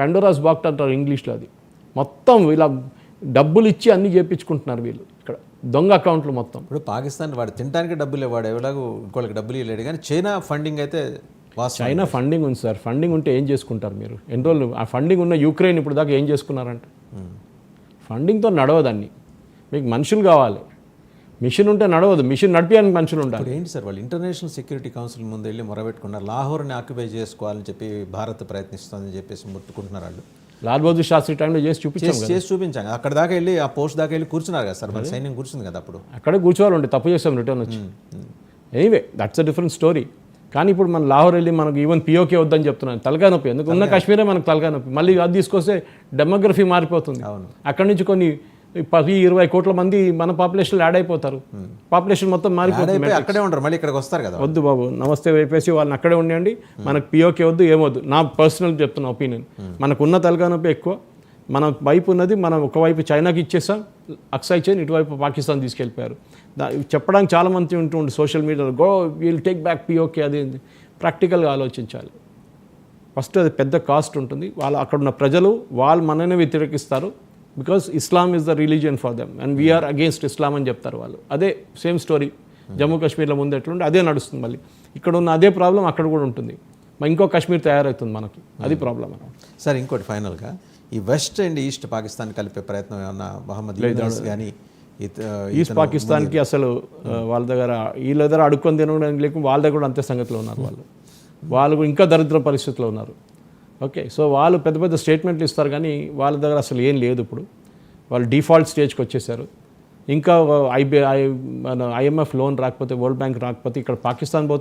పెండోరాస్ box అంటారు ఇంగ్లీష్లో. అది మొత్తం ఇలా డబ్బులు ఇచ్చి అన్నీ చేయించుకుంటున్నారు వీళ్ళు ఇక్కడ, దొంగ అకౌంట్లు మొత్తం. ఇప్పుడు పాకిస్తాన్ వాడు తినడానికి డబ్బులు వాడు ఎవలాగో ఇంకోళ్ళకి డబ్బులు ఇవ్వలేడు, కానీ చైనా ఫండింగ్ అయితే చైనా ఫండింగ్ ఉంది సార్. ఫండింగ్ ఉంటే ఏం చేసుకుంటారు మీరు? ఎన్ని రోజులు ఆ ఫండింగ్ ఉన్న యుక్రెయిన్ ఇప్పుడు దాకా ఏం చేసుకున్నారంటే? ఫండింగ్తో నడవదాన్ని. మీకు మనుషులు కావాలి, మిషన్ ఉంటే నడవదు. మిషన్ నడిపించడానికి మనుషులు ఉండాలి. ఇప్పుడు ఏంటి సార్ వాళ్ళు ఇంటర్నేషనల్ సెక్యూరిటీ కౌన్సిల్ ముందు వెళ్ళి మొరబెట్టుకున్నారు, లాహోర్ని ఆక్యుపై చేసుకోవాలని చెప్పి భారత్ ప్రయత్నిస్తుందని చెప్పేసి ముట్టుకుంటున్నారు వాళ్ళు. లాల్ బహదూర్ శాస్త్రి టైంలో చేసి చూపించాం. అక్కడ దాకా వెళ్ళి ఆ పోస్ట్ దాకా వెళ్ళి కూర్చున్నారు కదా సార్, మన సైన్యం కూర్చుంది కదా అప్పుడు. అక్కడే కూర్చోవాలి ఉంటే తప్పు చేసాం రిటర్న్ వచ్చి. Anyway that's a different story. కానీ ఇప్పుడు మన లాహోర్ వెళ్ళి మనకు ఈవెన్ పిఓకే వద్దని చెప్తున్నాను. తలకాయ నొప్పి. ఎందుకు ఉన్న కాశ్మీరే మనకు తలకాయ నొప్పి. మళ్ళీ అది తీసుకొస్తే డెమోగ్రఫీ మారిపోతుంది. అక్కడి నుంచి కొన్ని 10-20 కోట్ల మంది మన పాపులేషన్ యాడ్ అయిపోతారు. పాపులేషన్ మొత్తం మారిపోతుంది. అక్కడే ఉంటారు, మళ్ళీ ఇక్కడికి వస్తారు కదా. వద్దు బాబు, నమస్తే వేపేసి వాళ్ళని అక్కడే ఉండండి. మనకు పిఓకే వద్దు, ఏమొద్దు. నా పర్సనల్ చెప్తున్న ఒపీనియన్. మనకు ఉన్న తలకాయ నొప్పి ఎక్కువ. మన వైపు ఉన్నది, మనం ఒకవైపు చైనాకి ఇచ్చేసాం అక్సై చైన్, ఇటువైపు పాకిస్తాన్ తీసుకెళ్ళిపోయారు. చెప్పడానికి చాలామంది ఉంటుండే సోషల్ మీడియాలో, go will take back PoK. అది ప్రాక్టికల్గా ఆలోచించాలి ఫస్ట్. అది పెద్ద కాస్ట్ ఉంటుంది. వాళ్ళు అక్కడున్న ప్రజలు వాళ్ళు మననే వ్యతిరేకిస్తారు. Because Islam is the religion for them and we are against Islam అని చెప్తారు వాళ్ళు. అదే సేమ్ స్టోరీ జమ్మూ కాశ్మీర్లో ముందు ఎట్లుంటే అదే నడుస్తుంది. మళ్ళీ ఇక్కడ ఉన్న అదే ప్రాబ్లం అక్కడ కూడా ఉంటుంది. ఇంకో కాశ్మీర్ తయారవుతుంది మనకి, అది ప్రాబ్లం. సార్ ఇంకోటి ఫైనల్గా, ఈ వెస్ట్ అండ్ ఈస్ట్ పాకిస్తాన్ కలిపే ప్రయత్నం ఏమన్నా మహమ్మద్ యూనస్ కానీ ఈస్ట్ పాకిస్తాన్కి అసలు వాళ్ళ దగ్గర అడుక్కొని తినడానికి లేకుండా వాళ్ళ దగ్గర కూడా అంతే సంగతిలో ఉన్నారు. వాళ్ళు ఇంకా దరిద్ర పరిస్థితిలో ఉన్నారు. ఓకే, సో వాళ్ళు పెద్ద పెద్ద స్టేట్మెంట్లు ఇస్తారు కానీ వాళ్ళ దగ్గర అసలు ఏం లేదు. ఇప్పుడు వాళ్ళు డిఫాల్ట్ స్టేజ్కి వచ్చేసారు. ఇంకా IMF లోన్ రాకపోతే, వరల్డ్ బ్యాంక్ రాకపోతే ఇక్కడ పాకిస్తాన్ పోతారు.